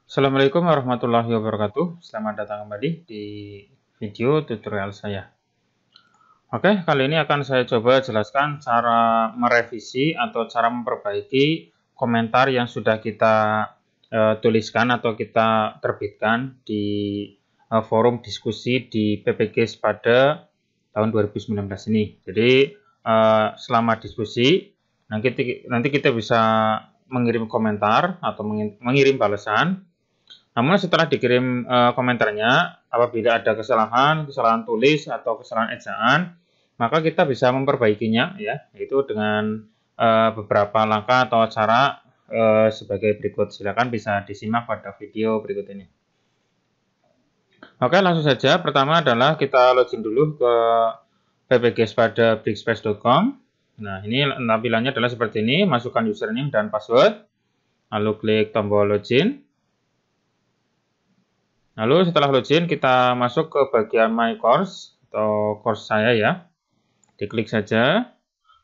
Assalamualaikum warahmatullahi wabarakatuh. Selamat datang kembali di video tutorial saya. Oke, kali ini akan saya coba jelaskan cara merevisi atau cara memperbaiki komentar yang sudah kita tuliskan atau kita terbitkan di forum diskusi di PPG pada tahun 2019 ini. Jadi selama diskusi nanti kita bisa mengirim komentar atau mengirim balasan. Namun setelah dikirim komentarnya, apabila ada kesalahan tulis atau kesalahan ejaan, maka kita bisa memperbaikinya ya, yaitu dengan beberapa langkah atau cara sebagai berikut. Silakan bisa disimak pada video berikut ini. Oke, langsung saja. Pertama adalah kita login dulu ke ppgs pada brickspace.com. Nah, ini tampilannya adalah seperti ini. Masukkan username dan password. Lalu klik tombol login. Lalu setelah login kita masuk ke bagian My Course atau course saya ya. Diklik saja.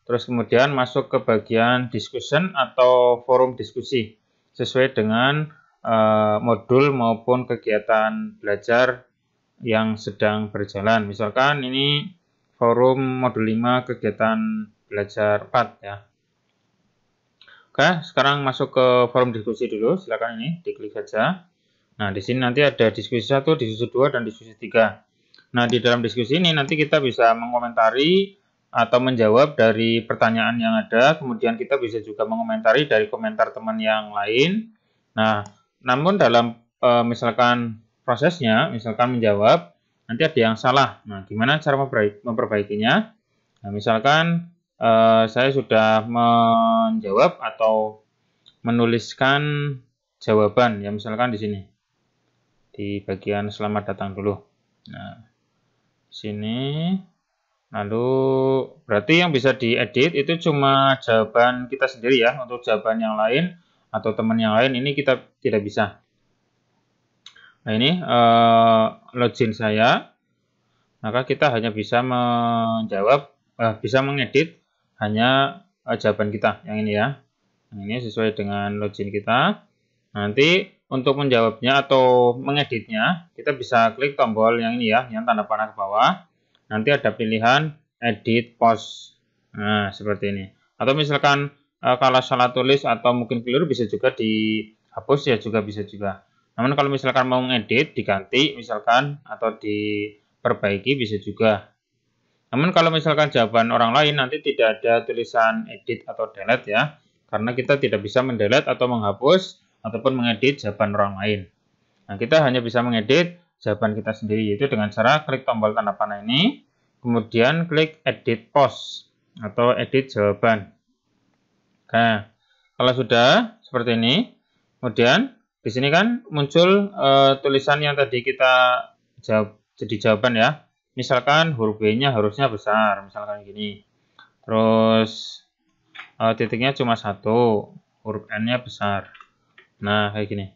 Terus kemudian masuk ke bagian discussion atau forum diskusi sesuai dengan modul maupun kegiatan belajar yang sedang berjalan. Misalkan ini forum modul 5 kegiatan belajar 4 ya. Oke, sekarang masuk ke forum diskusi dulu. Silakan ini diklik saja. Nah, di sini nanti ada diskusi 1, diskusi 2, dan diskusi 3. Nah, di dalam diskusi ini nanti kita bisa mengomentari atau menjawab dari pertanyaan yang ada, kemudian kita bisa juga mengomentari dari komentar teman yang lain. Nah, namun dalam misalkan prosesnya, misalkan menjawab, nanti ada yang salah. Nah, gimana cara memperbaikinya? Nah, misalkan saya sudah menjawab atau menuliskan jawaban, ya misalkan di sini. Di bagian selamat datang dulu. Nah, sini. Lalu berarti yang bisa diedit itu cuma jawaban kita sendiri ya. Untuk jawaban yang lain atau teman yang lain ini kita tidak bisa. Nah, ini login saya. Maka kita hanya bisa menjawab, bisa mengedit hanya jawaban kita yang ini ya. Yang ini sesuai dengan login kita. Nanti untuk menjawabnya atau mengeditnya, kita bisa klik tombol yang ini ya, yang tanda panah ke bawah. Nanti ada pilihan edit post. Nah, seperti ini. Atau misalkan kalau salah tulis atau mungkin keliru bisa juga dihapus ya, juga bisa juga. Namun kalau misalkan mau ngedit, diganti misalkan atau diperbaiki bisa juga. Namun kalau misalkan jawaban orang lain nanti tidak ada tulisan edit atau delete ya, karena kita tidak bisa mendelete atau menghapus ataupun mengedit jawaban orang lain. Nah, kita hanya bisa mengedit jawaban kita sendiri, yaitu dengan cara klik tombol tanda panah ini, kemudian klik edit post atau edit jawaban. Nah, kalau sudah seperti ini, kemudian di sini kan muncul tulisan yang tadi kita jawab jadi jawaban ya. Misalkan huruf B-nya harusnya besar, misalkan gini. Terus titiknya cuma 1, huruf N-nya besar. Nah, kayak gini.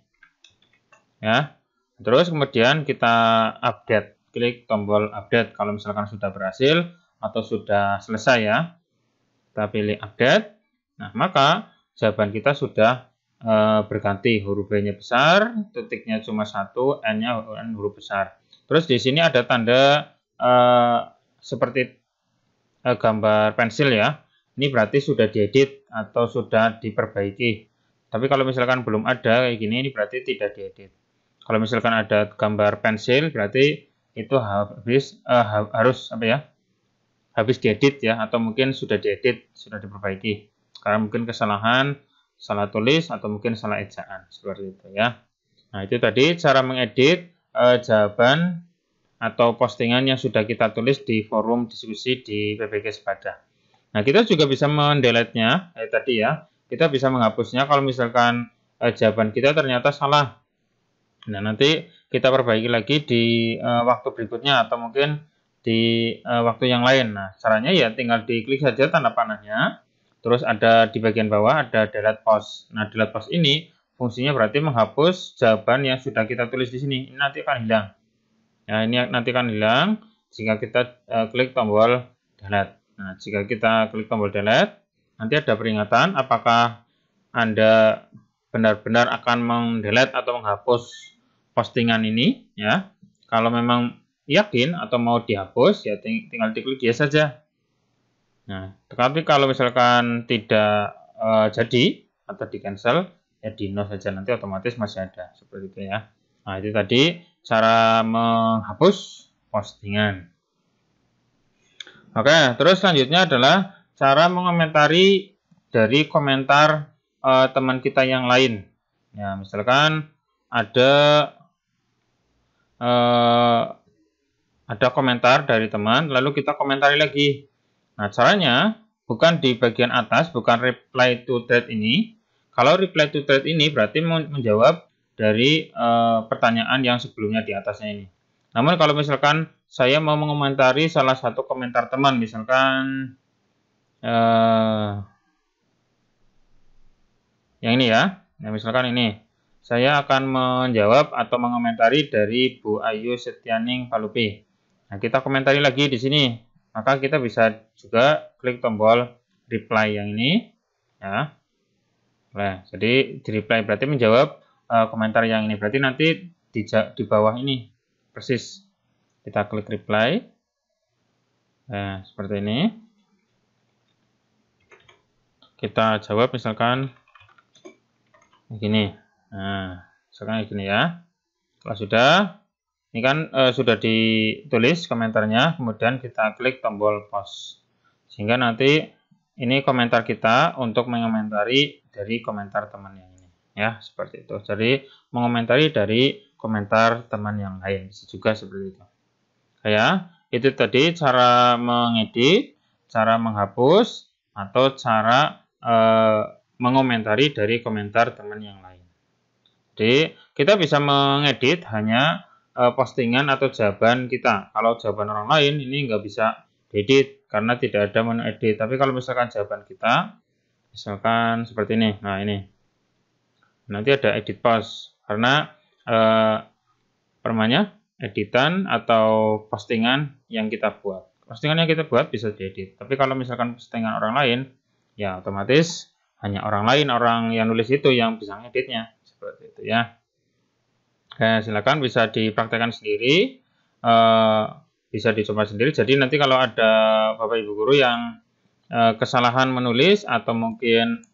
Ya. Terus kemudian kita update. Klik tombol update kalau misalkan sudah berhasil atau sudah selesai ya. Kita pilih update. Nah, maka jawaban kita sudah berganti. Huruf B-nya besar, titiknya cuma 1, N-nya huruf besar. Terus di sini ada tanda seperti gambar pensil ya. Ini berarti sudah diedit atau sudah diperbaiki. Tapi kalau misalkan belum ada kayak gini, ini berarti tidak diedit. Kalau misalkan ada gambar pensil, berarti itu harus apa ya? Habis diedit ya, atau mungkin sudah diedit, sudah diperbaiki. Karena mungkin kesalahan, salah tulis atau mungkin salah ejaan seperti itu ya. Nah, itu tadi cara mengedit jawaban atau postingan yang sudah kita tulis di forum diskusi di PPG Sepada. Nah, kita juga bisa mendelete-nya tadi ya. Kita bisa menghapusnya kalau misalkan jawaban kita ternyata salah. Nah, nanti kita perbaiki lagi di waktu berikutnya atau mungkin di waktu yang lain. Nah, caranya ya tinggal diklik saja tanda panahnya. Terus ada di bagian bawah ada delete post. Nah, delete post ini fungsinya berarti menghapus jawaban yang sudah kita tulis di sini. Ini nanti akan hilang. Nah, ini nanti akan hilang jika kita klik tombol delete. Nah, jika kita klik tombol delete, nanti ada peringatan apakah Anda benar-benar akan mendelete atau menghapus postingan ini ya. Kalau memang yakin atau mau dihapus ya tinggal diklik yes saja. Nah, tetapi kalau misalkan tidak jadi atau di cancel ya di no saja, nanti otomatis masih ada seperti itu ya. Nah, itu tadi cara menghapus postingan. Oke, terus selanjutnya adalah cara mengomentari dari komentar teman kita yang lain. Ya, misalkan ada komentar dari teman, lalu kita komentari lagi. Nah, caranya bukan di bagian atas, bukan reply to thread ini. Kalau reply to thread ini berarti menjawab dari pertanyaan yang sebelumnya di atasnya ini. Namun kalau misalkan saya mau mengomentari salah satu komentar teman, misalkan yang ini ya, misalkan ini, saya akan menjawab atau mengomentari dari Bu Ayu Setianing Palupi. Nah, kita komentari lagi di sini, maka kita bisa juga klik tombol reply yang ini, ya. Nah, jadi di reply berarti menjawab komentar yang ini, berarti nanti di bawah ini persis kita klik reply. Nah, seperti ini. Kita jawab misalkan begini. Nah, misalkan begini ya. Kalau sudah, ini kan sudah ditulis komentarnya, kemudian kita klik tombol post. Sehingga nanti ini komentar kita untuk mengomentari dari komentar teman yang ini. Ya, seperti itu. Jadi, mengomentari dari komentar teman yang lain. Bisa juga seperti itu. Ya, itu tadi cara mengedit, cara menghapus, atau cara mengomentari dari komentar teman yang lain. Jadi kita bisa mengedit hanya postingan atau jawaban kita. Kalau jawaban orang lain ini nggak bisa diedit karena tidak ada menu edit. Tapi kalau misalkan jawaban kita, misalkan seperti ini, nah ini, nanti ada edit post karena permanya editan atau postingan yang kita buat. Postingan yang kita buat bisa diedit. Tapi kalau misalkan postingan orang lain, ya otomatis hanya orang lain, orang yang nulis itu yang bisa ngeditnya. Seperti itu ya. Oke, silakan bisa dipraktekkan sendiri, bisa dicoba sendiri. Jadi nanti kalau ada Bapak Ibu guru yang kesalahan menulis atau mungkin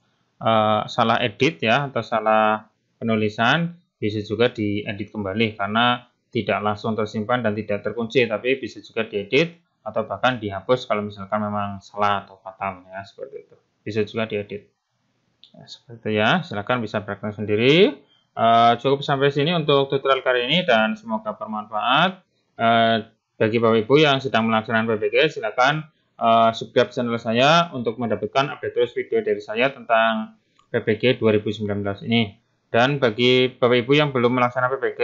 salah edit ya, atau salah penulisan, bisa juga diedit kembali karena tidak langsung tersimpan dan tidak terkunci, tapi bisa juga diedit atau bahkan dihapus kalau misalkan memang salah atau fatal ya, seperti itu. Bisa juga diedit. Ya, seperti itu ya, silakan bisa praktek sendiri. Cukup sampai sini untuk tutorial kali ini dan semoga bermanfaat. Bagi Bapak Ibu yang sedang melaksanakan PPG, silakan subscribe channel saya untuk mendapatkan update terus video dari saya tentang PPG 2019 ini. Dan bagi Bapak Ibu yang belum melaksanakan PPG,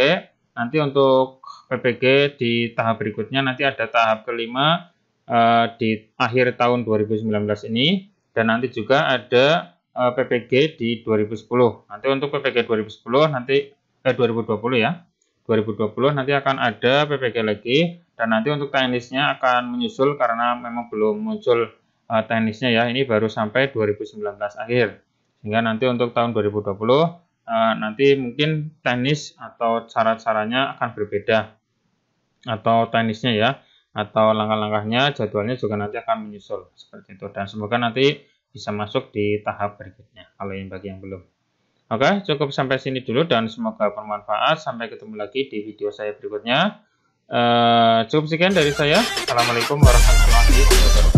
nanti untuk PPG di tahap berikutnya nanti ada tahap kelima di akhir tahun 2019 ini, dan nanti juga ada PPG di 2010. Nanti untuk PPG 2010 nanti 2020 ya. 2020 nanti akan ada PPG lagi, dan nanti untuk teknisnya akan menyusul karena memang belum muncul teknisnya ya. Ini baru sampai 2019 akhir. Sehingga nanti untuk tahun 2020 nanti mungkin teknis atau cara-caranya akan berbeda, atau teknisnya ya, atau langkah-langkahnya, jadwalnya juga nanti akan menyusul seperti itu. Dan semoga nanti bisa masuk di tahap berikutnya kalau yang bagi yang belum. Oke, cukup sampai sini dulu dan semoga bermanfaat. Sampai ketemu lagi di video saya berikutnya. Cukup sekian dari saya. Assalamualaikum warahmatullahi wabarakatuh.